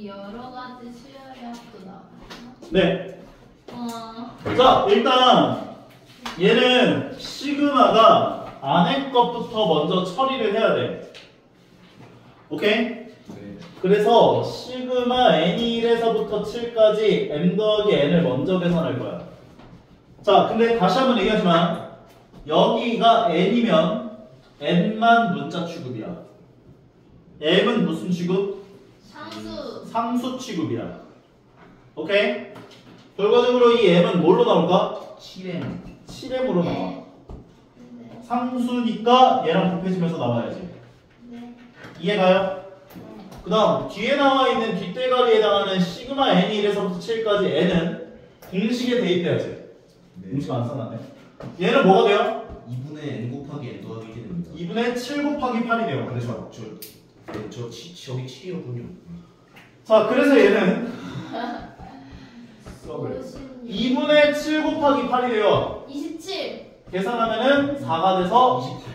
여러 가지 수열의 합도 나와요. 네. 자, 일단 얘는 시그마가 안에 것부터 먼저 처리를 해야 돼. 오케이? 네. 그래서 시그마 n1에서부터 7까지 m 더하기 n을 먼저 계산할 거야. 자, 근데 다시 한번 얘기하지만 여기가 n이면 n만 문자 취급이야. m은 무슨 취급? 상수. 상수 취급이야. 오케이? 결과적으로 이 m은 뭘로 나올까? 7m으로 나와. 네. 상수니까 얘랑 곱해지면서 나와야지. 네. 이해가요? 그 다음 뒤에 나와 있는 뒷대가리에 해당하는 시그마 n1에서부터 7까지 n은 공식에 대입해야지. 네. 공식 안 써놨네. 얘는 뭐가 돼요? 2분의 n 곱하기 n 더하기 1이 됩니다. 2분의 7 곱하기 8이 돼요. 그래서 저기 7이었군요. 자, 그래서 얘는 56. 2분의 7 곱하기 8이 돼요. 27. 계산하면은 4가 돼서 28.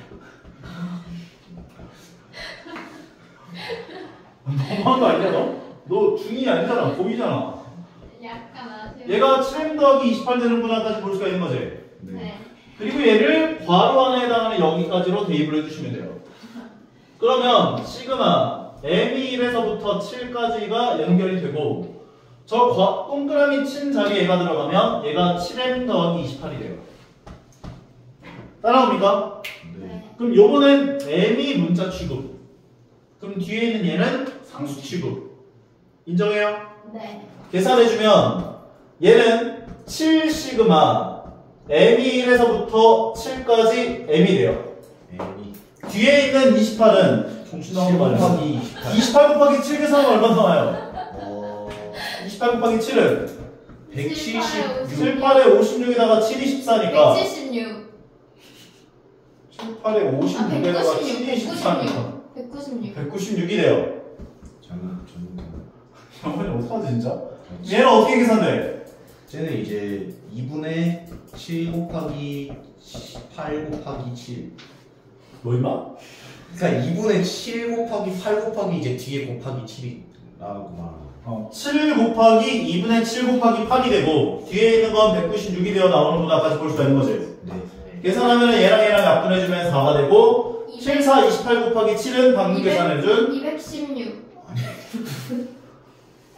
너무한 거 아니야 너? 너 중2 아니잖아. 고2잖아. 약간 아쉬워. 얘가 7m 더하기 28 되는구나까지 볼 수가 있는 거지. 네. 그리고 얘를 괄호 안에 해당하는 여기까지로 대입을 해주시면 돼요. 그러면 시그마 m1에서부터 7까지가 연결이 되고 저 동그라미 친 자리에 얘가 들어가면 얘가 7m 더하기 28이 돼요. 따라옵니까? 네. 그럼 요거는 m이 문자 취급. 그럼 뒤에 있는 얘는 상수 취급. 인정해요? 네. 계산해주면 얘는 7 시그마 m1에서부터 7까지 m이 돼요. n이 뒤에 있는 28은 총신하고 말하기 28. 28 곱하기 7 계산하면 얼마 나와요? 28 곱하기 7은 176. 7, 8에 56에다가 7이 14니까 176. 7, 8에 56에다가 7이 14니까 196. 196이 돼요. 저는 어머니 어떡하지 진짜? 얘는 어떻게 계산돼? 쟤는 이제 2분의 7 곱하기 8 곱하기 7. 뭐 임마? 그러니까 2분의 7 곱하기 8 곱하기 이제 뒤에 곱하기 7이 나오고 말하는 7 곱하기 2분의 7 곱하기 8이 되고 뒤에 있는 건 196이 되어 나오는구나까지 볼 수가 있는 거지. 네. 계산하면 얘랑 약분해주면 4가 되고 7, 4, 28 곱하기 7은 방금 계산해준 216.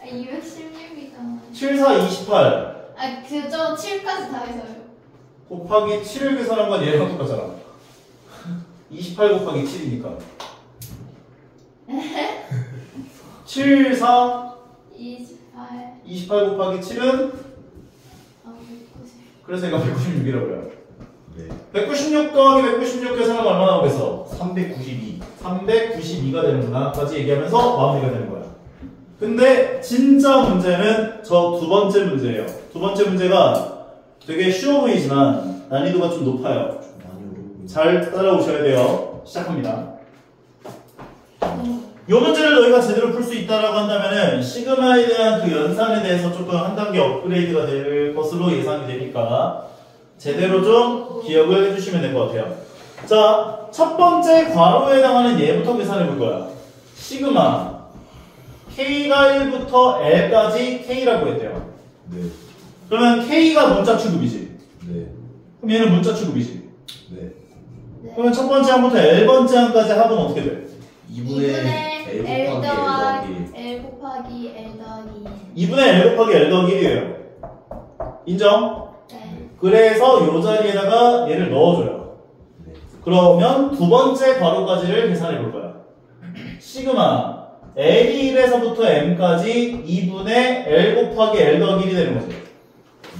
216이잖아. 7, 4, 28 그저 7까지 다 해서요. 곱하기 7을 계산한 건 얘랑 똑같잖아. 28 곱하기 7이니까 7, 4, 28. 28 곱하기 7은 190. 그래서 얘가 196이라고요. 네. 196 더하기 196 계산하면 얼마 나오겠어? 392. 392가 되는구나 까지 얘기하면서 마무리가 되는 거야. 근데 진짜 문제는 저 두 번째 문제예요. 두 번째 문제가 되게 쉬워 보이지만 난이도가 좀 높아요. 많이 어렵고. 잘 따라오셔야 돼요. 시작합니다. 이 문제를 너희가 제대로 풀 수 있다라고 한다면은 시그마에 대한 그 연산에 대해서 조금 한 단계 업그레이드가 될 것으로 예상이 되니까 제대로 좀 기억을 해주시면 될 것 같아요. 자, 첫 번째 괄호에 해당하는 얘부터 계산해 볼 거야. 시그마 K가 1부터 L까지 K라고 했대요. 네. 그러면 K가 문자 취급이지. 네. 그럼 얘는 문자 취급이지. 네. 그러면 첫 번째 항부터 L번째 항까지 합은 어떻게 돼? 2분의 L 곱하기 L 곱하기 L 더하기 2분의 L 곱하기 L 더하기 1이에요. 인정? 네. 그래서 이 자리에다가 얘를 넣어줘요. 네. 그러면 두 번째 괄호까지를 계산해 볼 거야. 시그마 L이 1에서부터 M까지 2분의 L 곱하기 L 더하기 1이 되는 거지.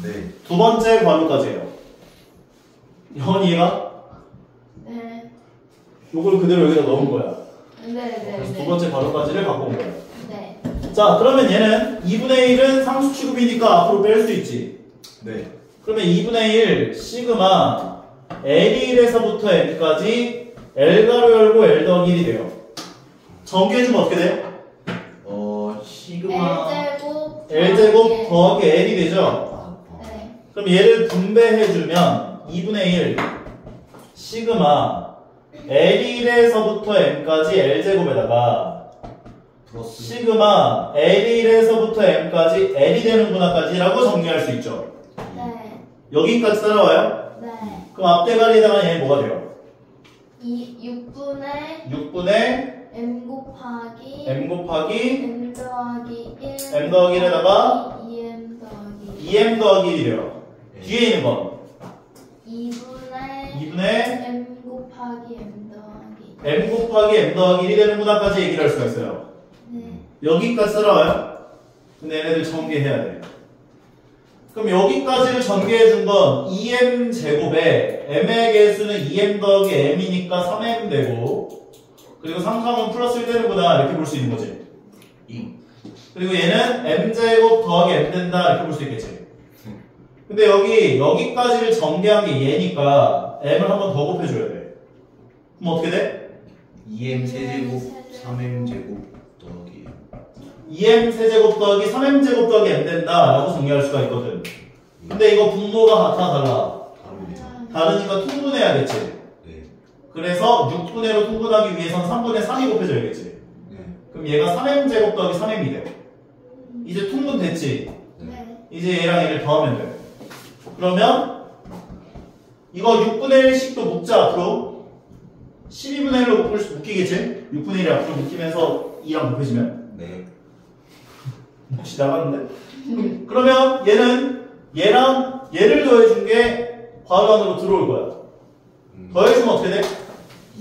네. 두 번째 괄호까지예요. 현 이해가? 네. 요걸 그대로 여기다 넣은 거야. 네. 그래서 두 번째 괄호까지를 갖고 온 거야. 네. 자, 그러면 얘는 2분의 1은 상수 취급이니까 앞으로 뺄 수 있지. 네. 그러면 2분의 1 시그마 L이 1에서부터 M까지 L 가로 열고 L 더하기 1이 돼요. 정리해주면 어떻게 돼? 시그마 L제곱 더하기 L이 되죠? 네. 그럼 얘를 분배해주면 2분의 1 시그마 L1에서부터 M까지 L제곱에다가 플러스 시그마 L1에서부터 M까지 L이 되는 분화까지라고 정리할 수 있죠. 네. 여기까지 따라와요? 네. 그럼 앞대가리에다가 얘는 뭐가 돼요? 6분의 6분의 M 곱하기 M 곱하기 M 더하기 1 M 더하기 1에다가 2M 더하기 2M 더하기 1이래요. 뒤에 있는 건 2분의 2분의 M 곱하기 M 더하기 M 곱하기 M 더하기 1이 되는 분화까지 얘기를 할 수가 있어요. 네. 여기까지 따라와요? 근데 얘네들 전개해야 돼. 그럼 여기까지를 전개해 준 건 2M 제곱에 M의 개수는 2M 더하기 M이니까 3M 되고, 그리고 상수함은 플러스 1 되는구나 이렇게 볼 수 있는 거지. 그리고 얘는 M 제곱 더하기 M 된다 이렇게 볼 수 있겠지. 근데 여기까지를 전개한 게 얘니까 M을 한 번 더 곱해줘야 돼. 그럼 어떻게 돼? 2M 세제곱 3M 제곱 더하기 2M 세제곱 더하기 3M 제곱 더하기 M 된다 라고 정리할 수가 있거든. 근데 이거 분모가 같아 달라? 다릅니다. 다르니까 통분해야겠지. 네. 그래서 6분의 1로 통분하기 위해선 3분의 3이 곱해져야겠지. 네. 그럼 얘가 3M 제곱 더하기 3M이 돼. 이제 통분됐지. 네. 이제 얘랑 얘를 더하면 돼. 그러면 이거 6분의 1씩도 묶자 앞으로. 12분의 1로 묶이겠지? 6분의 1이 앞으로 묶이면서 2랑 곱해지면. 네. 혹시 나갔는데? 그러면 얘는 얘랑 얘를 더해준 게 괄호 안으로 들어올 거야. 더해주면 어떻게 돼?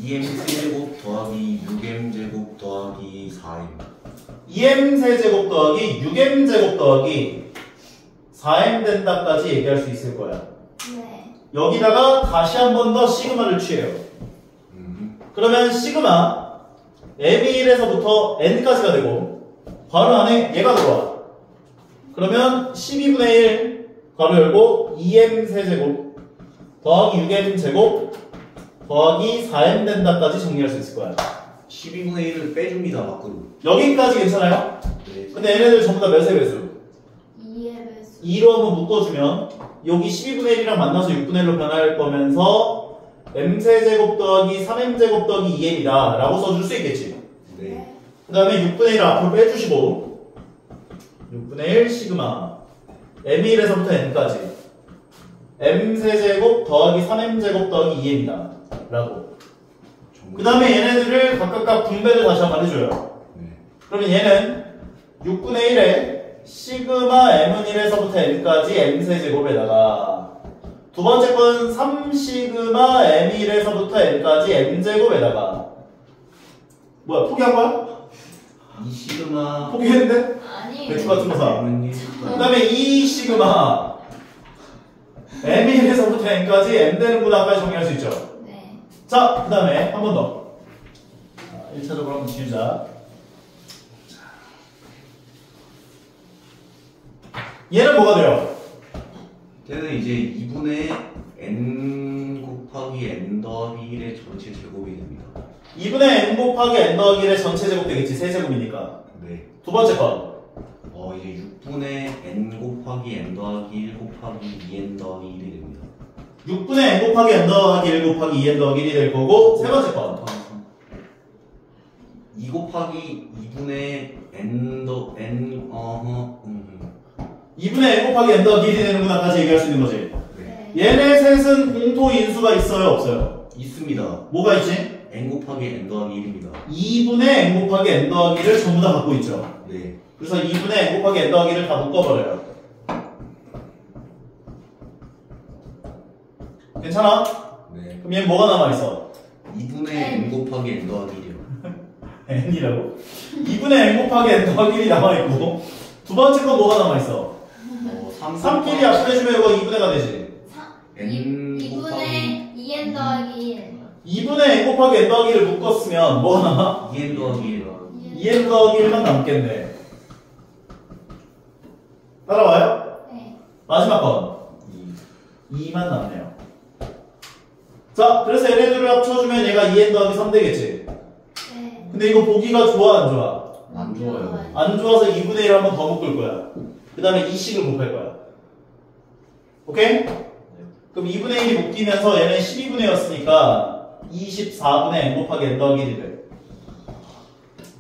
2M 세제곱 더하기 6M 제곱 더하기 4M 2M 세제곱 더하기 6M 제곱 더하기 4M 된다까지 얘기할 수 있을 거야. 네. 여기다가 다시 한 번 더 시그마를 취해요. 그러면 시그마 M이 1에서부터 N까지가 되고 괄호 안에 얘가 들어와. 그러면 12분의 1 괄호 열고 2M 세제곱 더하기 6M 제곱 더하기 4M 된다까지 정리할 수 있을 거야. 12분의 1을 빼줍니다 밖으로. 여기까지 괜찮아요? 네. 근데 얘네들 전부 다 몇의 배수? 2의 배수 2로 한번 묶어주면 여기 12분의 1이랑 만나서 6분의 1로 변할 거면서 m세제곱 더하기 3m제곱 더하기 2m이다 라고 써줄 수 있겠지. 네. 그 다음에 6분의 1을 앞으로 빼주시고 6분의 1 시그마 m이 1에서부터 n까지 m세제곱 더하기 3m제곱 더하기 2m이다 라고. 그 다음에 얘네들을 각각 분배를 다시 한번 해줘요. 네. 그러면 얘는 6분의 1에 시그마 m은 1에서부터 n까지 m세제곱에다가 두 번째 건 3시그마 m이 1에서부터 n까지 m제곱에다가 뭐야 포기한 거야? 2시그마 포기했는데? 아니 배추 같은 거 사. 그 그 다음에 2시그마 m이 1에서부터 n까지 m 되는구나까지 정리할 수 있죠. 네. 자, 그 다음에 한 번 더. 1차적으로 한번 지우자. 얘는 뭐가 돼요? 얘는 이제 2분의 n 곱하기 n 더하기 1의 전체 제곱이 됩니다. 2분의 n 곱하기 n 더하기 1의 전체 제곱 되겠지. 세제곱이니까. 네. 두 번째 건. 이제 6분의 n 곱하기 n 더하기 1 곱하기 2n 더하기 1이 됩니다. 6분의 n 곱하기 n 더하기 1 곱하기 2n 더하기 1이 될 거고 세 번째 건. 2 곱하기 2분의 n 더 n 2분의 n 곱하기 n 더하기 1이 되는구나까지 얘기할 수 있는 거지. 네. 얘네 셋은 공통 인수가 있어요? 없어요? 있습니다. 뭐가 있지? n 곱하기 n 더하기 1입니다. 2분의 n 곱하기 n 더하기 1을 전부 다 갖고 있죠. 네. 그래서 2분의 n 곱하기 n 더하기 1을 다 묶어버려요. 괜찮아? 네. 그럼 얘는 뭐가 남아있어? 2분의 n 곱하기 n 더하기 1이요. n이라고? 2분의 n 곱하기 n 더하기 1이 남아있고 두 번째 건 뭐가 남아있어? 3끼리 합해주면 이거 2분의가 되지. n 2분의 2n 더하기 1 2분의 n 곱하기 n 더하기 1을 묶었으면 뭐가 남아? 2n 더하기 1. 2n 더하기 1만 남겠네. 따라와요? 네. 마지막 건 2만 남네요. 자, 그래서 얘네들을 합쳐주면 얘가 2n 더하기 3 되겠지. 네. 근데 이거 보기가 좋아 안 좋아? 안 좋아요. 안 좋아서 2분의 1을 한 번 더 묶을 거야. 그 다음에 2씩을 곱할 거야. 오케이? 그럼 2분의 1이 묶이면서 얘는 12분의 1였으니까 24분의 n 곱하기 n 더하기 1이 돼.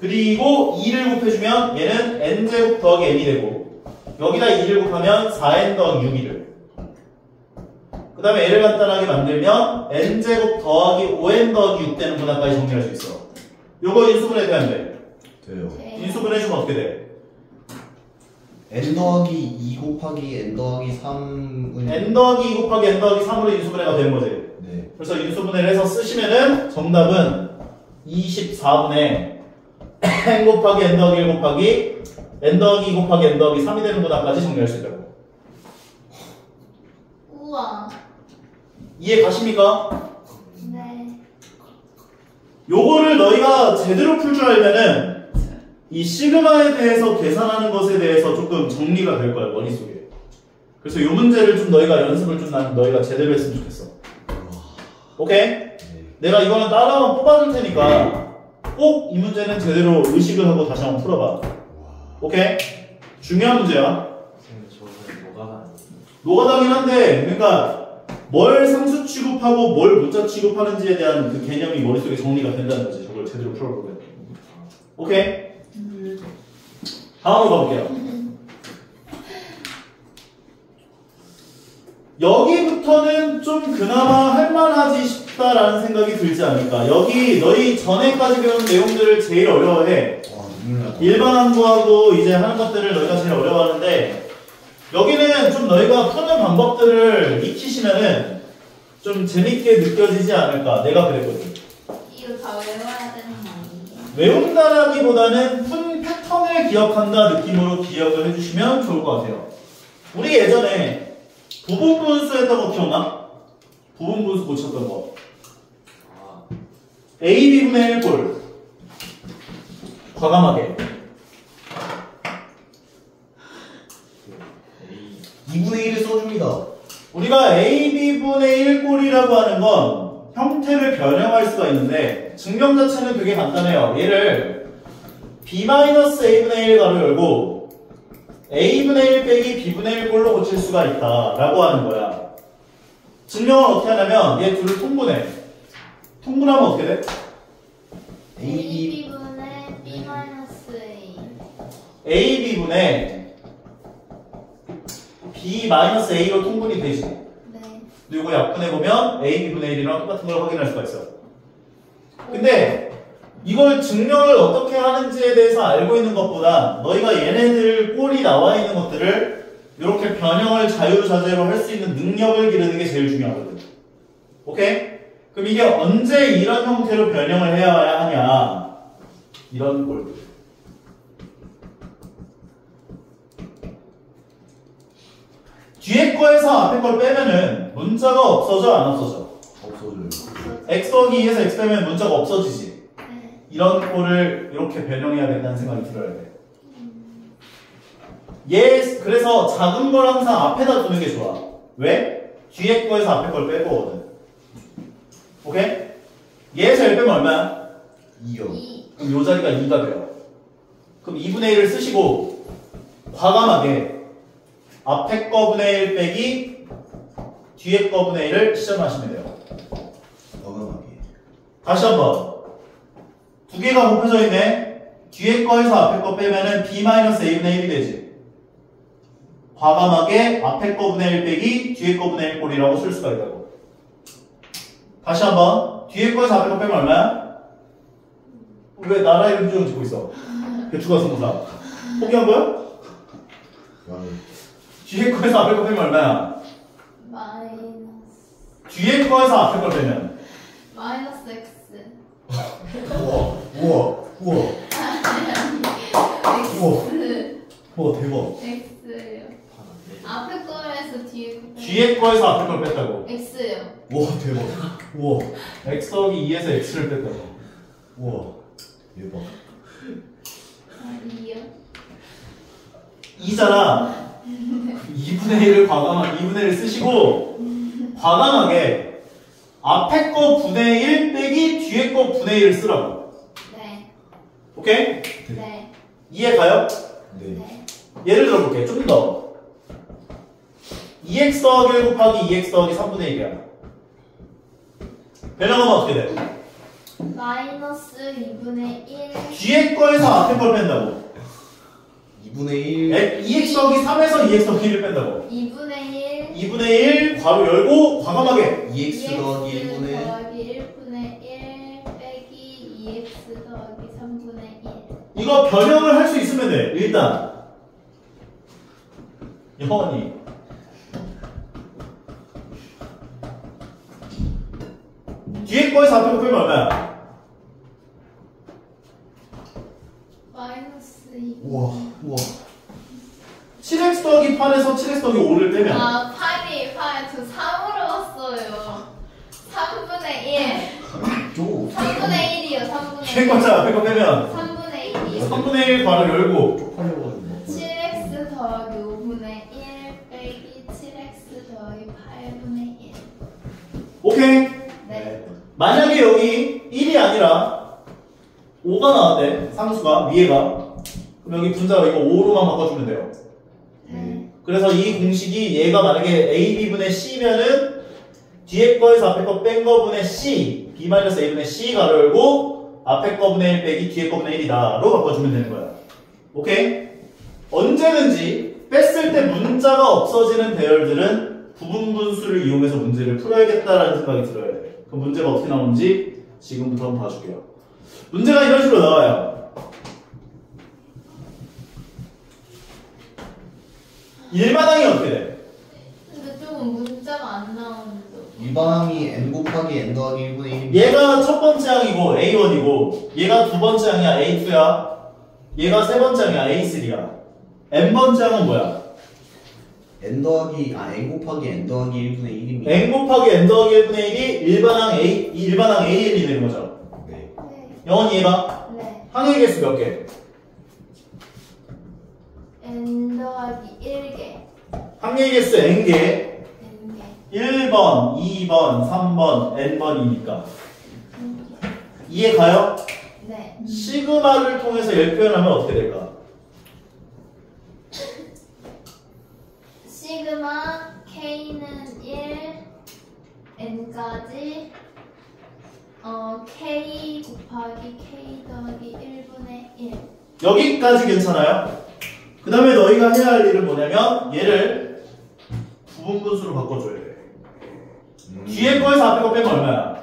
그리고 2를 곱해주면 얘는 n제곱 더하기 n이 되고 여기다 2를 곱하면 4n 더하기 6이 돼요. 그 다음에 얘를 간단하게 만들면 n제곱 더하기 5n 더하기 6 되는 문항까지 정리할 수 있어. 요거 인수분해도 안 돼. 돼요. 네. 인수분해주면 어떻게 돼? n 더하기 2 곱하기 n 더하기 3은 n 더하기 2 곱하기 n 더하기 3으로 인수분해가 되는 거지. 네. 그래서 인수분해를 해서 쓰시면은 정답은 24분의 n 곱하기 n 더하기 1 곱하기 n 더하기 2 곱하기 n 더하기 3이 되는 문항까지 정리할 수 있다고. 우와. 이해 가십니까? 네. 요거를 너희가 제대로 풀 줄 알면은 이 시그마에 대해서 계산하는 것에 대해서 조금 정리가 될 거야 머릿속에. 그래서 요 문제를 좀 너희가 연습을 좀 너희가 제대로 했으면 좋겠어. 오케이? 네. 내가 이거는 따라 한번 뽑아줄 테니까 꼭 이 문제는 제대로 의식을 하고 다시 한번 풀어봐. 오케이? 중요한 문제야. 저는 뭐가 노가다긴 한데 그러니까 뭘 상수 취급하고 뭘 문자 취급하는지에 대한 그 개념이 머릿속에 정리가 된다는 거지. 저걸 제대로 풀어보면. 오케이? 다음으로 가볼게요. 여기부터는 좀 그나마 할만하지 싶다라는 생각이 들지 않을까. 여기 너희 전에까지 배운 내용들을 제일 어려워해. 와 눈물 나. 일반항구하고 이제 하는 것들을 너희가 제일 어려워하는데 여기는 좀 너희가 푸는 방법들을 익히시면은 좀 재밌게 느껴지지 않을까. 내가 그랬거든. 이거 다 외워야 되는 거 아니에요? 외운다라기보다는 푼 패턴을 기억한다 느낌으로 기억을 해주시면 좋을 것 같아요. 우리 예전에 부분분수 했던 거 기억나? 부분분수 고쳤던 거. AB분의 1꼴. 과감하게. 2분의 1을 써줍니다. 우리가 AB분의 1꼴이라고 하는 건 형태를 변형할 수가 있는데 증명 자체는 되게 간단해요. 얘를 B-A분의 1 가로 열고 A분의 1 빼기 B분의 1 꼴로 고칠 수가 있다 라고 하는 거야. 증명을 어떻게 하냐면 얘 둘을 통분해. 통분하면 어떻게 돼? AB분의 B-A. AB분의 B-A로 통분이 되지. 네. 그리고 약분해보면 AB분의 1이랑 똑같은 걸 확인할 수가 있어. 근데 이걸 증명을 어떻게 하는지에 대해서 알고 있는 것보다 너희가 얘네들 꼴이 나와 있는 것들을 이렇게 변형을 자유자재로 할 수 있는 능력을 기르는 게 제일 중요하거든. 오케이? 그럼 이게 언제 이런 형태로 변형을 해야 하냐? 이런 꼴들. 뒤에 거에서 앞에 걸 빼면은 문자가 없어져 안 없어져? 없어져요. x 더하기 2에서 x 빼면 문자가 없어지지. 네. 이런 꼴을 이렇게 변형해야 된다는 생각이 들어야 돼. 얘 그래서 작은 걸 항상 앞에다 두는 게 좋아. 왜? 뒤에 거에서 앞에 걸 빼고 오거든. 오케이? 얘에서 1 빼면 얼마야? 2요. 2. 그럼 요 자리가 2가 돼요. 그럼 2분의 1을 쓰시고 과감하게 앞에 거분의 1 빼기 뒤에 거분의 1을 시전하시면 돼요. 과감하게. 다시 한번. 두 개가 곱해져 있네. 뒤에 거에서 앞에 거 빼면은 B-A분의 1이 되지. 과감하게 앞에 거분의 1 빼기 뒤에 거분의 1 꼴이라고 쓸 수가 있다고. 다시 한번. 뒤에 거에서 앞에 거 빼면 얼마야? 왜 나라 이름 좀 짓고 있어? 대추가 성사. 포기한 거야? 뒤에 거에서 앞에 거 빼면 얼마야? 마이너스. 뒤에 거에서 앞에 걸 빼면 마이너스 X. 우와, 우와, 우와. X. 와 대박. X요. 앞에 거에서 뒤에 거. 뒤에 거에서 앞에 걸 뺐다고. X요. 우와, 대박. 우와, x 더하기 2에서 x를 뺐다고. 우와. 대박. 아, 2요. 2잖아. 2분의 1을 과감하게 2분의 1을 쓰시고 과감하게 앞에 거 분의 1 빼기 뒤에 거 분의 1을 쓰라고. 네. 오케이? 네. 이해 가요? 네. 네. 예를 들어볼게. 좀 더. 2x 더하기 1 곱하기 2x 더하기 3분의 1이야. 변형하면 어떻게 돼? 마이너스 2분의 1. 뒤에 거에서 앞에 걸 뺀다고. 2분의 1 2x 더하기 3에서 2x 더하기 1을 뺀다고. 2분의 1. 2분의 1 괄호 열고 과감하게 2x 더하기 1분의 더하기 1분의 1 빼기 2x 더하기 3분의 1. 이거 변형을 할 수 있으면 돼. 일단 영원히 뒤에 거에서 앞에 거 빼면 얼마야? 마이너스 2. 우와 우와 7x 더하기 8에서 7x 더하기 5를 빼면 아, 8이 저 3으로 왔어요. 3분의 1. 좀 3분의 1이요. 3분의 뒤에 1. 거에서 앞에 거 빼면 3분의 1이요. 3분의 1 괄호 열고 쪽팔려가지고 7x 더하기 5분의 1 빼기 7x 더하기 8분의 1. 오케이. 네. 만약에 여기 1이 아니라 5가 나왔대. 상수가 위에가. 그럼 여기 분자가 이거 5로만 바꿔주면 돼요. 네. 그래서 이 공식이 얘가 만약에 AB분의 C면은 뒤에 거에서 앞에 거 뺀 거분의 C B-A분의 C 가로 열고 앞에 거분의 1 빼기 뒤에 거분의 1이다 로 바꿔주면 되는 거야. 오케이? 언제든지 뺐을 때 문자가 없어지는 배열들은 부분 분수를 이용해서 문제를 풀어야겠다라는 생각이 들어야 돼. 그 문제가 어떻게 나오는지 지금부터 한번 봐줄게요. 문제가 이런 식으로 나와요. 일반항이 어떻게 돼? 근데 조금 문자가 안 나오는데. 일반항이 n 곱하기 n 더하기 1분의 1입니다. 얘가 첫 번째 항이고 A1이고 얘가 두 번째 항이야 A2야. 얘가 세 번째 항이야 A3야. n번째 항은 뭐야? n 곱하기 n 더하기 1분의 1입니다. n 곱하기 n 더하기 1분의 1이 일반항 An이 되는 거죠. 네. 네. 영원히 해봐. 네. 항의 개수 몇 개? n 더하기 1개. 항의 개수 n개. n개. 1번, 2번, 3번, n번이니까. 이해 가요? 네. 시그마를 통해서 얘를 표현하면 어떻게 될까? 시그마 k는 1 n까지 k 곱하기 k 더하기 1분의 1. 여기까지 괜찮아요? 그 다음에 너희가 해야 할 일은 뭐냐면 얘를 부분 분수로 바꿔줘야 돼. 뒤에 거에서 앞에 거 빼면 얼마야?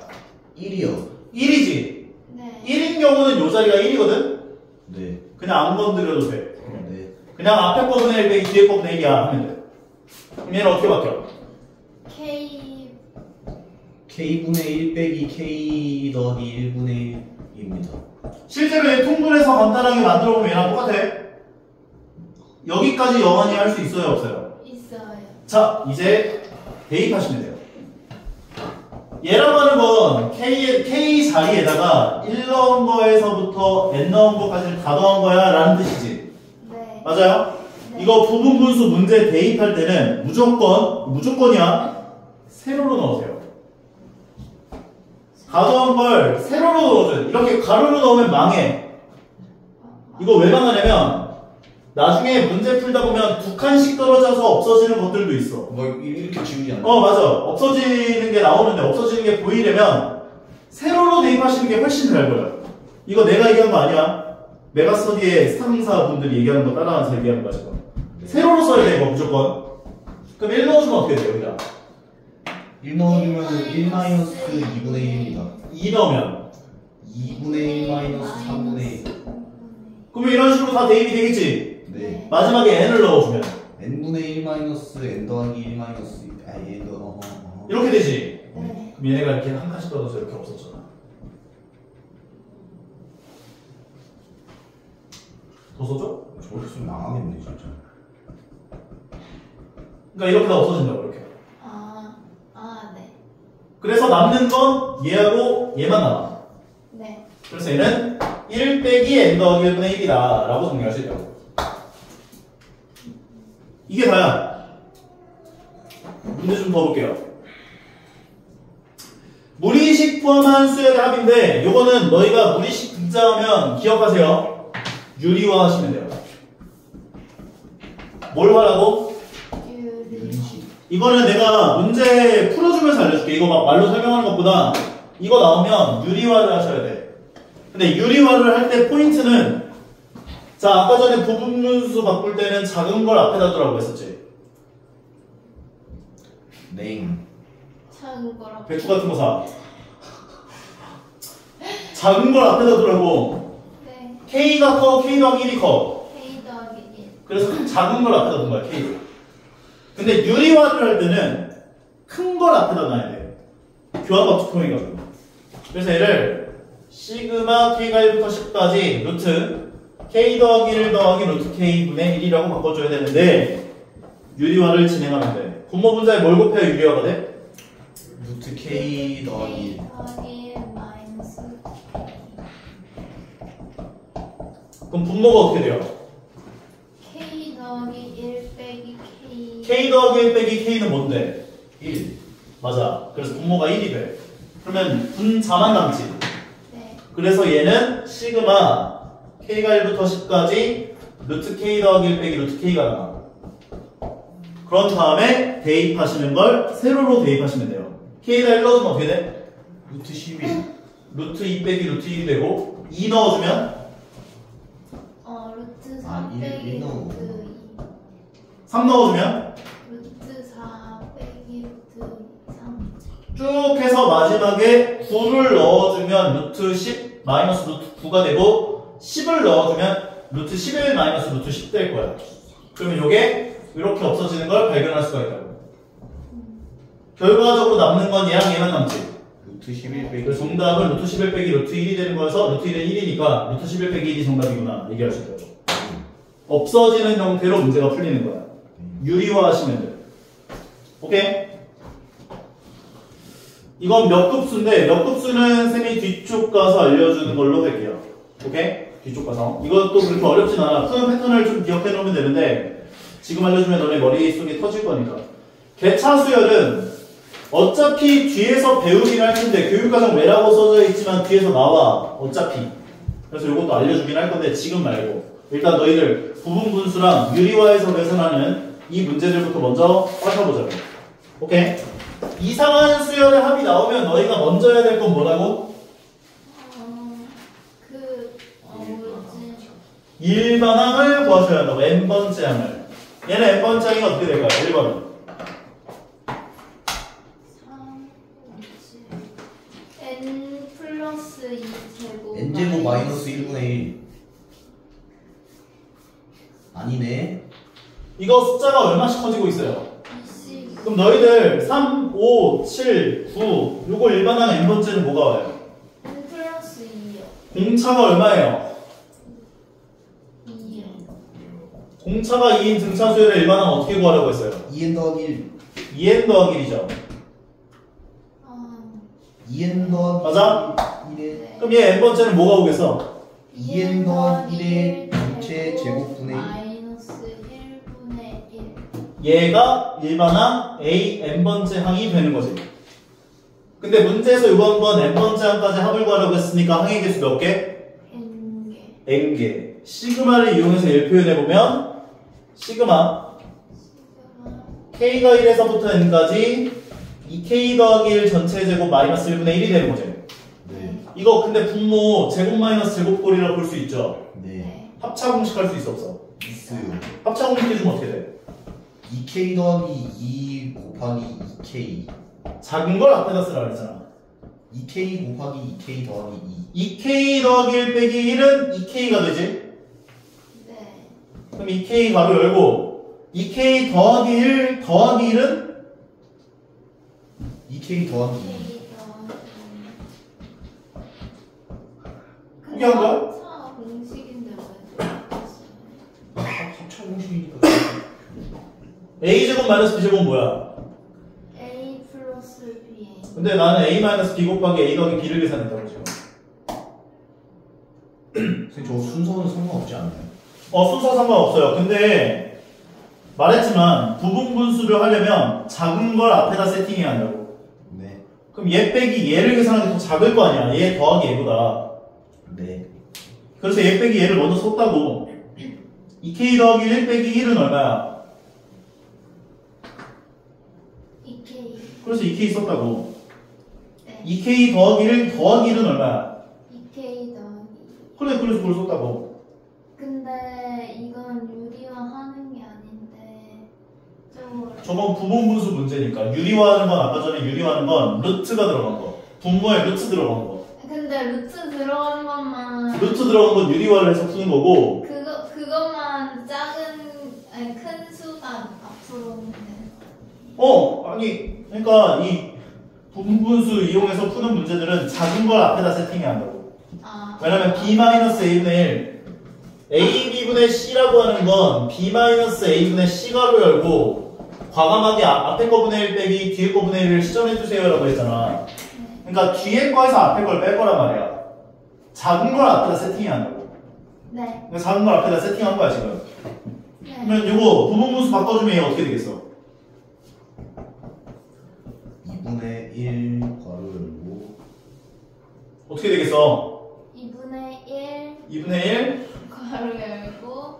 1이요. 1이지? 네. 1인 경우는 요 자리가 1이거든? 네. 그냥 안 건드려도 돼. 네. 그냥 앞에 거분의 1 빼기 뒤에 거분의 1이야 하면 돼. 그럼 얘는 어떻게 바뀌어? k k분의 1 빼기 k 더하기 1분의 1입니다. 실제로 얘 통분해서 간단하게 만들어 보면 얘랑 똑같아. 여기까지 영원히 할 수 있어요 없어요? 있어요. 자 이제 대입하시면 돼요. 얘라고 하는 건 K 자리에다가 1 넣은 거에서부터 N 넣은 거까지를 다 더한 거야 라는 뜻이지. 네. 맞아요? 네. 이거 부분 분수 문제 대입할 때는 무조건이야 세로로 넣으세요. 다 더한 걸 세로로 넣어줘야 돼. 이렇게 가로로 넣으면 망해. 이거 왜 망하냐면 나중에 문제 풀다 보면 두 칸씩 떨어져서 없어지는 것들도 있어. 뭐 이렇게 지우지 않나요? 맞아. 없어지는 게 나오는데 없어지는 게 보이려면 세로로 대입하시는 게 훨씬 잘 보여요. 이거 내가 얘기한 거 아니야. 메가스터디의 상사분들이 얘기하는 거 따라하면서 얘기하는 거야 지금. 세로로 써야 돼 이거 무조건. 그럼 1 넣어주면 어떻게 돼요 여기다? 1 넣어주면 1 마이너스 2분의 1입니다. 2 넣으면 2분의 1 마이너스 3분의 1. 그러면 이런 식으로 다 대입이 되겠지? 네. 마지막에 n을 넣어주면 n분의 1 마이너스 n 더하기 1 마이너스 n 이렇게 되지? 네. 그럼 얘네가 이렇게 한 칸씩 떨어져서 이렇게 없어졌잖아. 더 써줘? 저렇게 쓰면 망하겠네 진짜. 그러니까 이렇게 다 없어진다고 이렇게. 네. 그래서 남는 건 얘하고 얘만 남아. 네. 그래서 얘는 1 빼기 n 더하기 1분의 1이다 라고 정리할 수 있다고. 이게 다야. 문제 좀 더 볼게요. 무리식 포함한 수열의 합인데 요거는 너희가 무리식 등장하면 기억하세요. 유리화 하시면 돼요. 뭘 하라고? 유리식. 이거는 내가 문제 풀어주면서 알려줄게. 이거 막 말로 설명하는 것보다 이거 나오면 유리화를 하셔야 돼. 근데 유리화를 할 때 포인트는 자 아까 전에 부분분수 바꿀 때는 작은 걸 앞에다 두라고 했었지. 냉. 작은 거라고. 배추 같은 거 사. 작은 걸 앞에다 두라고. 네. K가 커, K 더하기 1이 커. K 더하기 1. 그래서 작은 걸 앞에다 둔 거야, K. 근데 유리화를 할 때는 큰 걸 앞에다 놔야 돼. 교환법칙통이거든. 그래서 얘를 시그마 K가 1부터 10까지 루트 K 더하기 1 더하기 루트 K분의 1이라고 바꿔줘야 되는데 유리화를 진행하면 돼. 분모 분자에 뭘 곱해야 유리화가 돼? 루트 K 더하기 1. 더하기 1 마이너스 그럼 분모가 어떻게 돼요? K 더하기 1 빼기 K. K 더하기 1 빼기 K는 뭔데? 1. 맞아. 그래서 분모가 1이 돼. 그러면 분자만 남지. 네. 그래서 얘는 시그마 K가 1부터 10까지 루트 K 더하기 1 빼기 루트 K가 나와. 그런 다음에 대입하시는 걸 세로로 대입하시면 돼요. K에다 1 넣어주면 어떻게 돼? 루트 11. 루트 2 빼기 루트 1이 되고 2 넣어주면 루트 3 아, 일 빼기 넣어. 루트 3 넣어주면 2. 루트 4 빼기 루트 3. 쭉 해서 마지막에 9를 넣어주면 루트 10 마이너스 루트 9가 되고 10을 넣어주면 루트 11 마이너스 루트 10 될 거야. 그러면 이게 이렇게 없어지는 걸 발견할 수가 있다고. 결과적으로 남는 건 얘랑 얘만 남지. 루트 11 빼기. 그래서 정답은 루트 11 빼기 루트 1이 되는 거여서 루트 1은 1이니까 루트 11 빼기 1이 정답이구나 얘기할 수 있어요. 없어지는 형태로 문제가 풀리는 거야. 유리화 하시면 돼. 오케이? 이건 몇 급수인데 몇 급수는 쌤이 뒤쪽 가서 알려주는 걸로 할게요. 오케이? 뒤쪽 가서. 이것도 그렇게 어렵진 않아. 큰 패턴을 좀 기억해 놓으면 되는데 지금 알려주면 너네 머릿속에 터질 거니까. 개차 수열은 어차피 뒤에서 배우긴 할 텐데 교육과정 외라고 써져 있지만 뒤에서 나와. 어차피. 그래서 이것도 알려주긴 할 건데 지금 말고 일단 너희들 부분 분수랑 유리화에서 계산하는 이 문제들부터 먼저 살펴보자고. 오케이? 이상한 수열의 합이 나오면 너희가 먼저 해야 될 건 뭐라고? 뭐지? 일반항을 구하셔야 한다고. n번째 항을. 얘는 n번째 항이 어떻게 될까요? 1번은 3, n 플러스 2제곱 n제곱 마이너스 1분의 1. 아니네. 이거 숫자가 얼마씩 커지고 있어요? 20. 그럼 너희들 3, 5, 7, 9 요거 일반항 n번째는 뭐가 와요? n 플러스 2요. 공차가 얼마예요? 2요. 공차가 2인 등차 수열의 일반항 어떻게 구하려고 했어요? 2n 더하기 1. 2n 더하기 1이죠. 2n 더하기 맞아? 1에 네. 그럼 얘 n번째는 뭐가 오겠어? 2n 더하기 1의 전체 제곱분의 1. 마이너스 1분의 1. 얘가 일반항 a n번째 항이 되는 거지. 근데 문제에서 이번 건 n번째 항까지 합을 구하려고 했으니까 항의 개수 몇 개? n개. n개. 시그마를 이용해서 얘를 표현해보면 시그마 k가 1에서부터 n까지 2k 더하기 1 전체 제곱 마이너스 1분의 1이 되는 거지. 네. 이거 근데 분모 제곱 마이너스 제곱꼴이라 볼 수 있죠. 네. 합차 공식 할 수 있어 없어? 있어요. 합차 공식 해주면 어떻게 돼? 2k 더하기 2 곱하기 2k. 작은 걸 앞에다 쓰라 그랬잖아. 2k 곱하기 2k 더하기 2. 2k 더하기 1 빼기 1은 2k가 되지? 네. 그럼 2k 가로 열고 2k 더하기 1 더하기 1은 2k 더하기 2. k 포기한 거야? 차 공식인데 왜 합차 공식이니까. a제곱 마이너스 b제곱 뭐야? a 플러스 b. 근데 나는 a 마이너스 b 곱하기 a 더하기 b를 계산했다고 지금. 선생님 저 순서는 상관없지 않나요? 순서 상관없어요. 근데 말했지만 부분 분수를 하려면 작은 걸 앞에다 세팅해야 한다고. 네. 그럼 얘 빼기 얘를 계산하는 게 더 작을 거 아니야. 얘 더하기 얘보다. 네. 그래서 얘 빼기 얘를 먼저 썼다고. 2k 더하기 1 빼기 1은 얼마야? 2k. 그래서 2k 썼다고. 네. 2k 더하기 1 더하기 1은 얼마야? 2k 더하기 그래 그래서 그걸 썼다고. 근데 이건 유리화하는 게 아닌데 좀 저건 부분분수 문제니까. 유리화하는 건 아까 전에 유리화하는 건 루트가 들어간 거. 분모에 루트 들어간 거. 근데 루트 들어간 것만 루트 들어간 건 유리화를 해서 푸는 거고. 그것만 아니 큰 수가 앞으로 오는 아니 그러니까 이 분분수 이용해서 푸는 문제들은 작은 걸 앞에다 세팅해야 한다고. 아 왜냐면 b-a분의 1 ab분의 c라고 하는 건 b-a분의 c가로 열고 과감하게 앞에 거분의 1 빼기 뒤에 거분의 1을 시전해주세요 라고 했잖아. 그러니까 뒤에 거에서 앞에 걸 뺄 거란 말이야. 작은 걸 앞에다 세팅해야 한다고. 네. 그러니까 작은 걸 앞에다 세팅한 거야 지금. 네. 그러면 이거 부분분수 바꿔주면 얘 어떻게 되겠어? 2분의 1 괄호 열고 어떻게 되겠어? 2분의 1 2분의 1 괄호 열고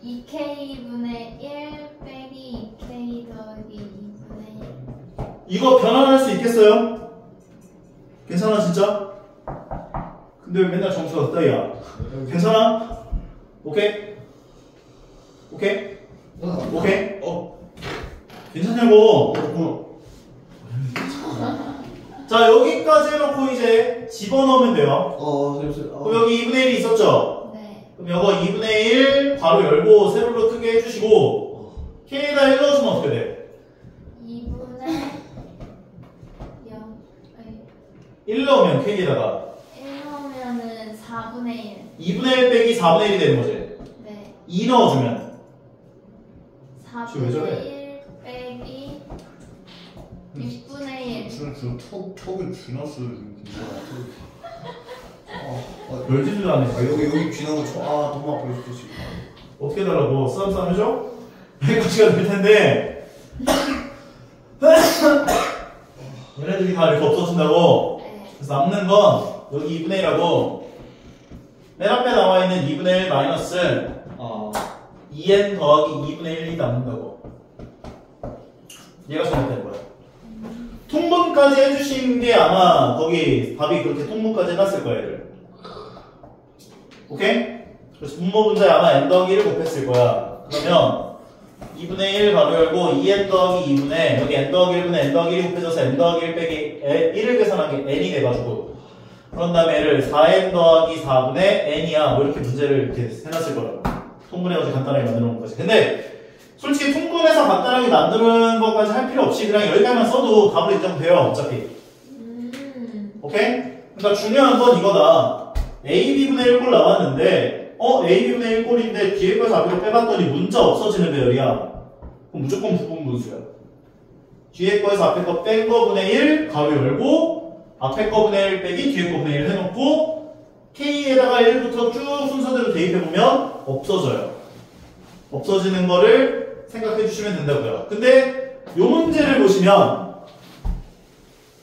2k분의 1 빼기 2k 더하기 2분의 1 이거 변환할 수 있겠어요? 괜찮아 진짜? 근데 왜 맨날 점수가 따위야? 괜찮아? 오케이? 오케이? 오케이? 괜찮냐고? 자 여기까지 해놓고 이제 집어넣으면 돼요. 그럼 여기 2분의 1이 있었죠? 네. 그럼 이거 2분의 1 바로 열고 세로로 크게 해주시고 K에다 1 넣어주면 어떻게 돼? 2분의 0 아니 1 넣으면 K에다가 1 넣으면은 4분의 1 2분의 1 빼기 4분의 1이 되는 거지. 네. 2 넣어주면 4분의 왜 저래? 1 빼기 6분의 1 턱을 쥐났어요 별짓을 안 해. 여기 쥐나고 너무 아파요 지금. 어떻게 해달라고? 싸움 해줘? 여기까지가 될 텐데 얘네들이 다 이렇게 없어진다고. 네. 그래서 남는 건 여기 2분의 1하고 맨 앞에 나와 있는 2분의 1 마이너스 2n 더하기 2분의 1이 남는다고. 얘가 잘못된 거야. 통분까지 해주신 게 아마 거기 답이 그렇게 통분까지 해놨을 거야 얘를. 오케이? 그래서 분모 분자에 아마 n 더하기 1을 곱했을 거야. 그러면 2분의 1 가로 열고 2n 더하기 2분의 여기 n 더하기 1분의 n 더하기 1이 곱해져서 n 더하기 1 빼기 1을 계산한 게 n이 돼가지고 그런 다음에 얘를 4n 더하기 4분의 n이야 뭐 이렇게 문제를 이렇게 해놨을 거라고. 통분해가지고 간단하게 만들어 놓은 거지. 근데 솔직히 통분해서 간단하게 만드는 것까지 할 필요 없이 그냥 여기까지만 써도 답을 인정 돼요 어차피. 오케이? 그러니까 중요한 건 이거다. AB분의 1꼴 나왔는데 AB분의 1꼴인데 뒤에 거에서 앞으로 빼봤더니 문자 없어지는 배열이야. 그럼 무조건 부분분수야. 뒤에 거에서 앞에 거 뺀 거분의 1 가로 열고 앞에 거분의 1 빼기 뒤에 거분의 1 해놓고 K에다가 1부터 쭉 순서대로 대입해보면 없어져요. 없어지는 거를 생각해 주시면 된다고요. 근데 요 문제를 보시면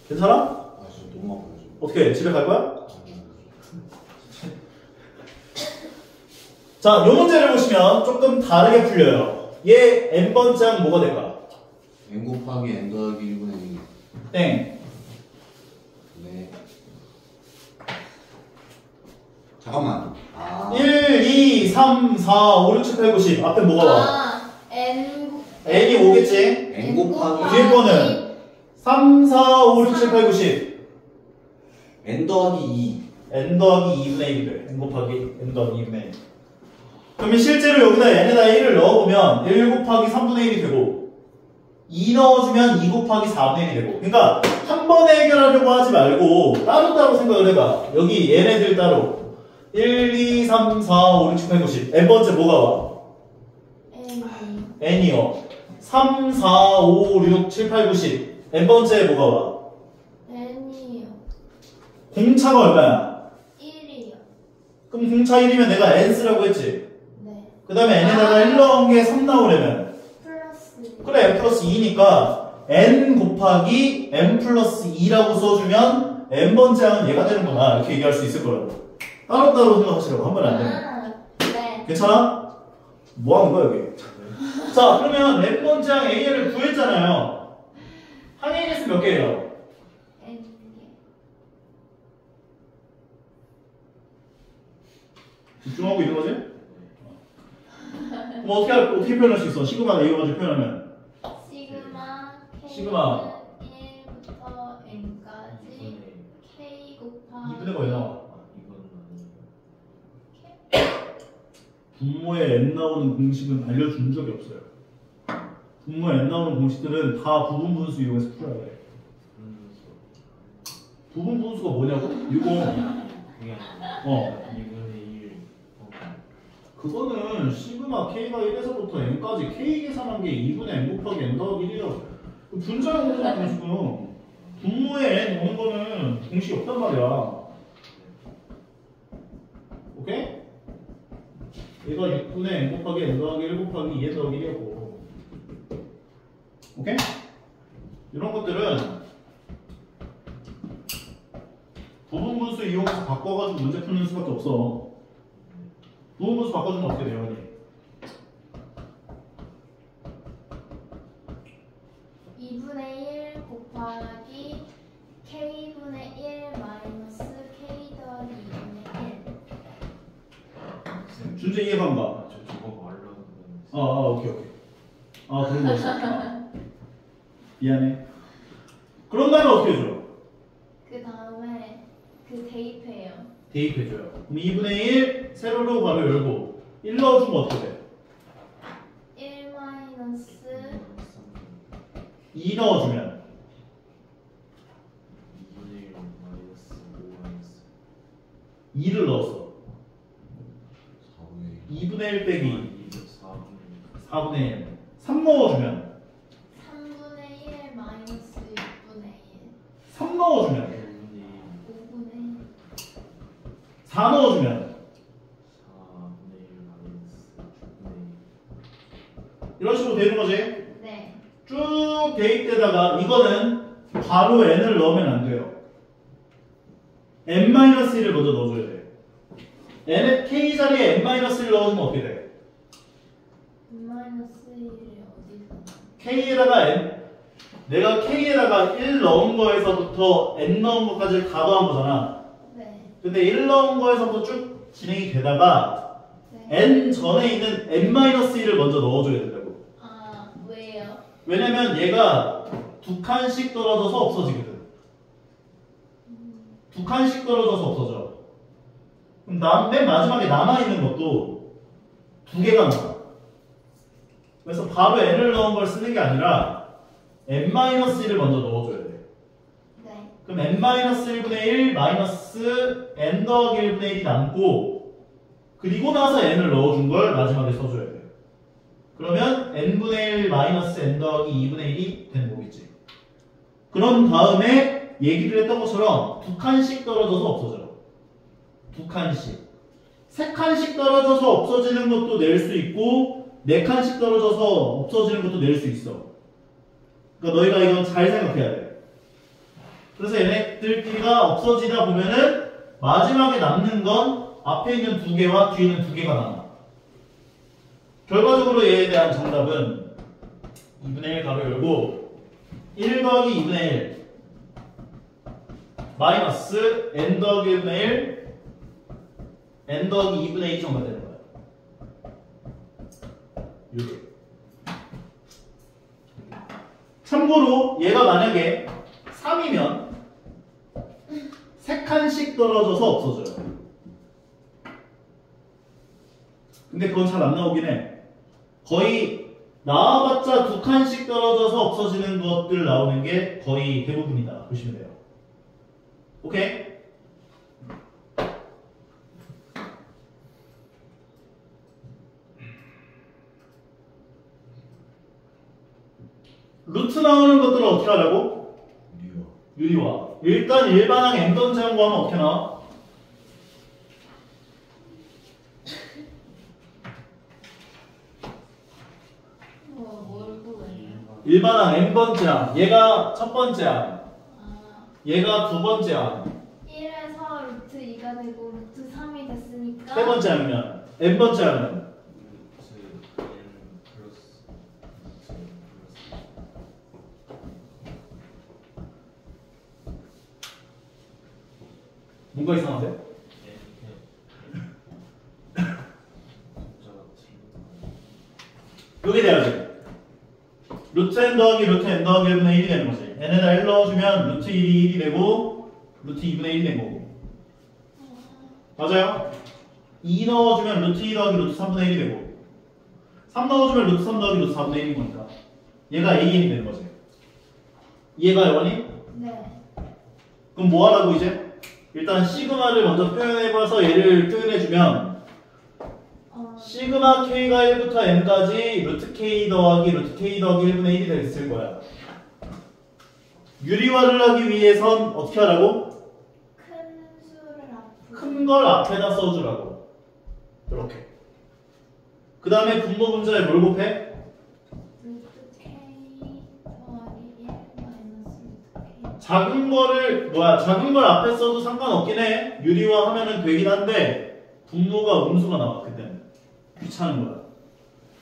괜찮아? 진짜 너무 아파요 지금. 어떻게 집에 갈 거야? 자, 요 문제를 보시면 조금 다르게 풀려요. 얘 n번째 항 뭐가 될까? n 곱하기 n 더하기 1분의 1. 땡. 네. 잠깐만. 1, 2, 3, 4, 5, 6, 7, 8, 9, 10 앞에 뭐가 와? n이 오겠지? n 곱하기 뒤에 거는 3, 4, 5, 6, 7, 8, 9, 10 n 더하기 2. n 더하기 2분의 1이 돼. n 곱하기 n 더하기 2분의 1. 그러면 실제로 여기다 n에다 1을 넣어보면 1 곱하기 3분의 1이 되고 2 넣어주면 2 곱하기 4분의 1이 되고. 그러니까 한 번에 해결하려고 하지 말고 따로따로 생각을 해봐. 여기 얘네들 따로 1, 2, 3, 4, 5, 6, 7, 8, 9, 10 n번째 뭐가 와? n이요. 3, 4, 5, 6, 7, 8, 9, 10 n번째에 뭐가 와? n이요. 공차가 얼마야? 1이요. 그럼 공차 1이면 내가 n 쓰라고 했지? 네. 그 다음에 n에다가 1 넣은 게 3 나오려면 플러스. 그래 n 플러스 2니까 n 곱하기 n 플러스 2라고 써주면 n번째 항은 얘가 되는구나 이렇게 얘기할 수 있을 거라고. 따로따로 생각하시라고 한 번에 안 되면. 네. 괜찮아? 뭐 하는 거야 여기? 자 그러면 n번째 항 a를 구했잖아요. 항의 개수 몇 개예요? n 집중하고 있는 거지? 그럼 어떻게 표현할 수 있어? 시그마 A 가지고 표현하면 시그마 시그마. K는 1부터 n까지 K 곱하기 2분의 왜 나와? 이거는 분모에 n 나오는 공식은 알려준 적이 없어요. 분모에 n 나오는 공식들은 다 부분 분수 이용해서 풀어야 돼. 부분 분수가 뭐냐고? 이거 그게 아니라 2분의 1 그거는 시그마 k가 1에서부터 n까지 k 계산한 게 2분의 n 곱하기 n 더하기 1이라고. 분자형 공식이야 지금. 분모에 n 오는 거는 공식이 없단 말이야. 오케이? 얘가 6분의 n 곱하기 n 더하기 1 곱하기 2n 더하기 1이었고. 오케이? 이런 것들은 부분 분수 이용해서 바꿔가지고 문제 푸는 수밖에 없어. 부분 분수 바꿔주면 어떻게 돼요? 2분의 1 곱하기 K분의 1 마이너스 K 더하기 2분의 1 준재 이해간가? 저거 말로 오케이. 그런 거 있어. 미안해. 그런 다음에 어떻게 해줘? 그 다음에 그 대입해요. 대입해줘요. 그럼 2분의 1 세로로 괄호 열고 1 넣어주면 어떻게 돼? 1 마이너스 2 넣어주면 2분의 1 마이너스 5 마이너스 2를 넣었어. 4분의 2분의 1 빼기 4분의 4분의 1. 3 넣어주면 3분의 1 마이너스 6분의 1 3 넣어주면 1 5분의 1 4 넣어주면 4분의 1 마이너스 6분의 1 이런 식으로 되는 거지. 네. 쭉 대입되다가 이거는 바로 n을 넣으면 안 돼요. n-1을 먼저 넣어줘야 돼. n, k 자리에 n-1을 넣어주면 어떻게 돼? 마이너스 1이 어디서? k에다가 n, 내가 k에다가 1 넣은 거에서부터 n 넣은 것까지 다 더한 거잖아. 네. 근데 1 넣은 거에서부터 쭉 진행이 되다가 네. n 전에 있는 n-1을 먼저 넣어줘야 된다고. 아, 왜요? 왜냐면 얘가 두 칸씩 떨어져서 없어지거든. 두 칸씩 떨어져서 없어져. 그럼 맨 마지막에 남아있는 것도 두 개가 남아. 그래서 바로 n을 넣은 걸 쓰는 게 아니라 n-1을 먼저 넣어줘야 돼. 네. 그럼 n-1분의 1 마이너스 n 더하기 1분의 1이 남고 그리고 나서 n을 넣어준 걸 마지막에 써줘야 돼. 그러면 n분의 1 마이너스 n 더하기 2분의 1이 되는 거겠지. 그런 다음에 얘기를 했던 것처럼 두 칸씩 떨어져서 없어져. 두 칸씩. 세 칸씩 떨어져서 없어지는 것도 낼 수 있고 네 칸씩 떨어져서 없어지는 것도 낼 수 있어. 그러니까 너희가 이건 잘 생각해야 돼. 그래서 얘네들끼리가 없어지다 보면은 마지막에 남는 건 앞에 있는 두 개와 뒤에 있는 두 개가 남아. 결과적으로 얘에 대한 정답은 2분의 1 가로 열고 1 더하기 2분의 1 마이너스 n 더하기 1분의 1 n 더하기 2분의 1이 정답되는 거야. 이렇게. 참고로 얘가 만약에 3이면 3칸씩 떨어져서 없어져요. 근데 그건 잘 안 나오긴 해. 거의 나와봤자 두 칸씩 떨어져서 없어지는 것들 나오는 게 거의 대부분이다. 보시면 돼요. 오케이? 루트 나오는 것들은 어떻게 하라고? 유리화. 일단 일반항 m던 제한 구하면 어떻게 나와? 뭘 구해요? 일반항 n번째 항. 얘가 첫 번째 항. 아, 얘가 두 번째 항. 1에서 루트 2가 되고 루트 3이 됐으니까 세 번째 항이면 n번째 항은 뭔가 이상하세요? 그게 돼야지. 루트 n 더하기 루트 n 더하기 1분의 1이 되는 거지. n에다 1 넣어주면 루트 1이 1이 되고 루트 2분의 1이 된 거고. 맞아요? 2 넣어주면 루트 2 더하기 루트 3분의 1이 되고 3 넣어주면 루트 3 더하기 루트 4분의 1인 거니까 얘가 an이 되는 거지. 이해가 여원이? 네. 그럼 뭐 하라고 이제? 일단 시그마를 먼저 표현해봐서 얘를 표현해주면 시그마 k가 1부터 n까지 루트 k 더하기 루트 k 더하기 1분의 1이 됐을 거야. 유리화를 하기 위해선 어떻게 하라고? 큰 수를 앞으로. 큰 걸 앞에다 써주라고. 이렇게. 그 다음에 분모 분자에 뭘 곱해? 루트 K 더하기 1 마이너스 루트 K. 작은 걸 앞에 써도 상관없긴 해. 유리화 하면은 되긴 한데 분모가 음수가 나와. 그때는 귀찮은 거야.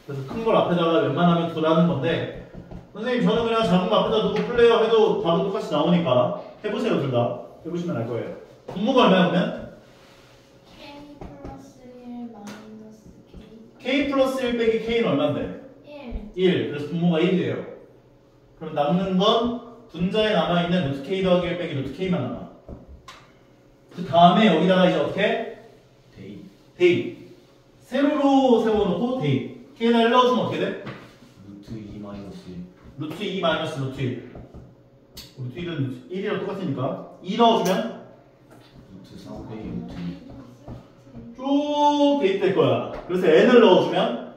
그래서 큰 걸 앞에다가 웬만하면 두라는 건데 선생님 저는 그냥 작은 거 앞에다 두고 플레이어 해도 답은 똑같이 나오니까 해보세요. 둘 다 해보시면 알 거예요. 분모가 얼마야 그러면? K 플러스 1 마이너스 K. K 플러스 1 빼기 K는 얼만데? 1. 1. 그래서 분모가 1이에요. 그럼 남는 건 분자에 남아있는 루트 K 더하기 1 빼기 루트 K만 남아. 그 다음에 여기다가 이제 어떻게? 대입. 세로로 세워놓고 대입. K에다 1 넣어주면 어떻게 돼? 루트 2 마이너스 1. 루트 2 마이너스 루트 1. 루트 1은 1이랑 똑같으니까 2 넣어주면 루트 3 빼기 루트 2. 쭉 대입될 거야. 그래서 n을 넣어주면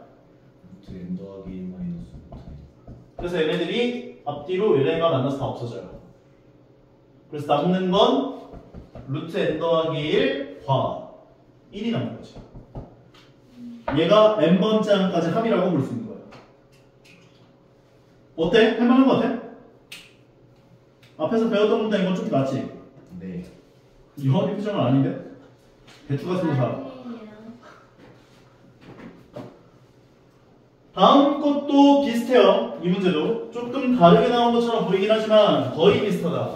루트 n 더하기 1 마이너스 루트 2. 그래서 얘네들이 앞뒤로 얘네가 만나서 다 없어져요. 그래서 남는 건 루트 n 더하기 1 과 1이 남는 거지. 얘가 n번째 항까지 합이라고 볼 수 있는 거예요. 어때? 할만한 거 같아? 앞에서 배웠던 것보다 이건 좀 낫지? 네. 이거 표정은 아닌데? 대추 같은 거 사. 다음 것도 비슷해요. 이 문제도 조금 다르게 나온 것처럼 보이긴 하지만 거의 비슷하다.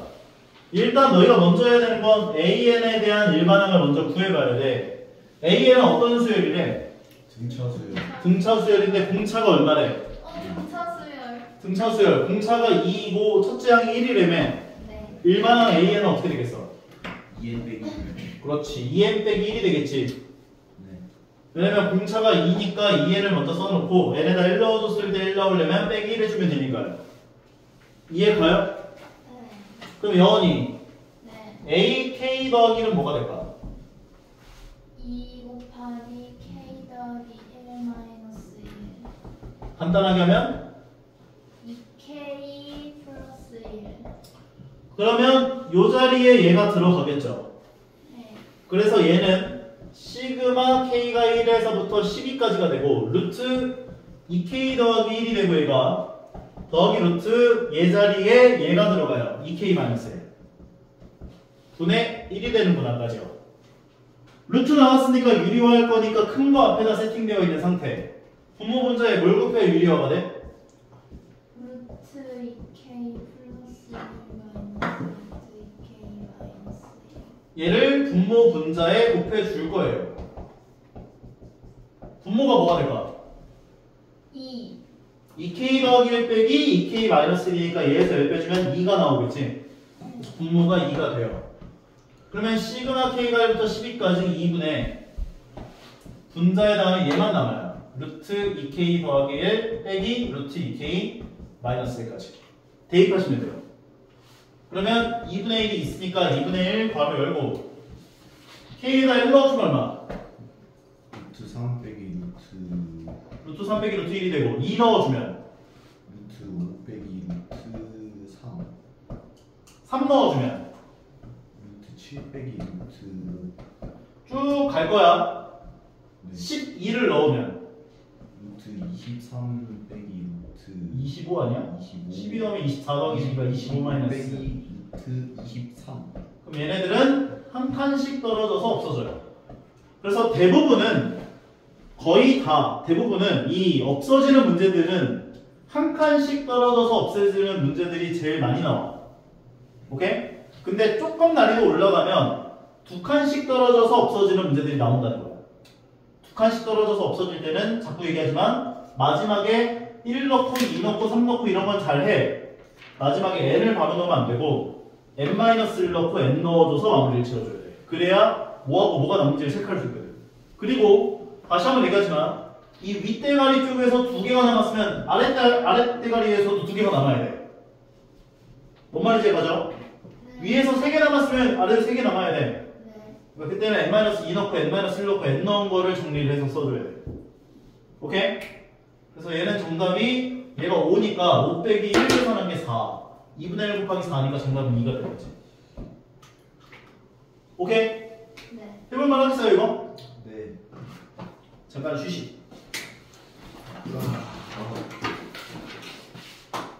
일단 너희가 먼저 해야 되는 건 AN에 대한 일반항을 먼저 구해봐야 돼. AN은 어떤 수열이래? 등차 수열. 등차 수열인데 공차가 얼마래? 등차수열. 등차 수열. 공차가 2이고 첫째 항이 1이라며. 네. 일반항 AN은 어떻게 되겠어? 2n 빼기 1. 그렇지. 2n 빼기 1이 되겠지. 네. 왜냐면 공차가 2니까 2n을 먼저 써놓고 n에다 1 넣어줬을 때 1 나오려면 빼기 1 해주면 되니까요. 이해 가요? 네. 그럼 여원이 네. AK 더하기는 뭐가 될까? 2 곱하기 K 더하기 1 마이너스 1. 간단하게 하면 2K 플러스 1. 그러면 요 자리에 얘가 들어가겠죠. 네. 그래서 얘는 시그마 K가 1에서부터 12까지가 되고 루트 2K 더하기 1이 되고 얘가 더하기 루트 얘 자리에 얘가 들어가요. 2K 마이너스 1 분의 1이 되는 분할까지요. 루트 나왔으니까 유리화할 거니까 큰 거 앞에다 세팅되어 있는 상태. 분모 분자에 뭘 곱해 유리화가 돼? 루트 2K 플러스 1 마이너스 루트 2K 마이너스 1. 얘를 분모 분자에 곱해 줄 거예요. 분모가 뭐가 될까? 2. 2K 더하기 1 빼기 2K 마이너스 1이니까 얘에서 1 빼주면 2가 나오겠지? 그래서 분모가 2가 돼요. 그러면 시그마 K가 1부터 12까지 2분의 분자에 다음에 얘만 남아요. 루트 2K 더하기 1 빼기 루트 2K 마이너스 1까지 대입하시면 돼요. 그러면 2분의 1이 있으니까 2분의 1 괄호 열고 K에다 1 넣어주면 얼마? 루트 3 빼기 루트 3 빼기 루트 1이 되고 2 넣어주면 루트 5 빼기 루트 3. 3 넣어주면 루트 7 빼기 루트. 쭉 갈 거야. 네. 12를 넣으면 루트 23 빼기 루트 25 아니야? 25. 12 넣으면 24 더하기 12가 25 마이너스. 빼기 루트 23. 그럼 얘네들은 한 칸씩 떨어져서 없어져요. 그래서 대부분은 거의 다 대부분은 이 없어지는 문제들은 한 칸씩 떨어져서 없어지는 문제들이 제일 많이 나와. 오케이? 근데 조금 난이도 올라가면 두 칸씩 떨어져서 없어지는 문제들이 나온다는 거야. 두 칸씩 떨어져서 없어질 때는 자꾸 얘기하지만 마지막에 1 넣고 2 넣고 3 넣고 이런 건 잘해. 마지막에 n을 바로 넣으면 안 되고 n-1 넣고 n 넣어줘서 마무리를 지어줘야 돼. 그래야 뭐하고 뭐가 남는지를 체크할 수 있거든. 그리고 다시 한번 얘기하지만 이 윗대가리 쪽에서 2개가 남았으면 아랫대가리에서도 2개가 남아야 돼. 뭔 말인지 맞아? 위에서 3개 남았으면 아래에서 3개 남아야 돼. 네. 그러니까 그때는 n-2 넣고 n-1 넣고 n 넣은 거를 정리를 해서 써줘야 돼. 오케이? 그래서 얘는 정답이 얘가 5니까 5 빼기 1 계산한 게 4. 2분의 1 곱하기 4니까 정답은 2가 되겠지. 오케이? 네. 해볼만 하겠어요 이거? 네. 잠깐 휴식.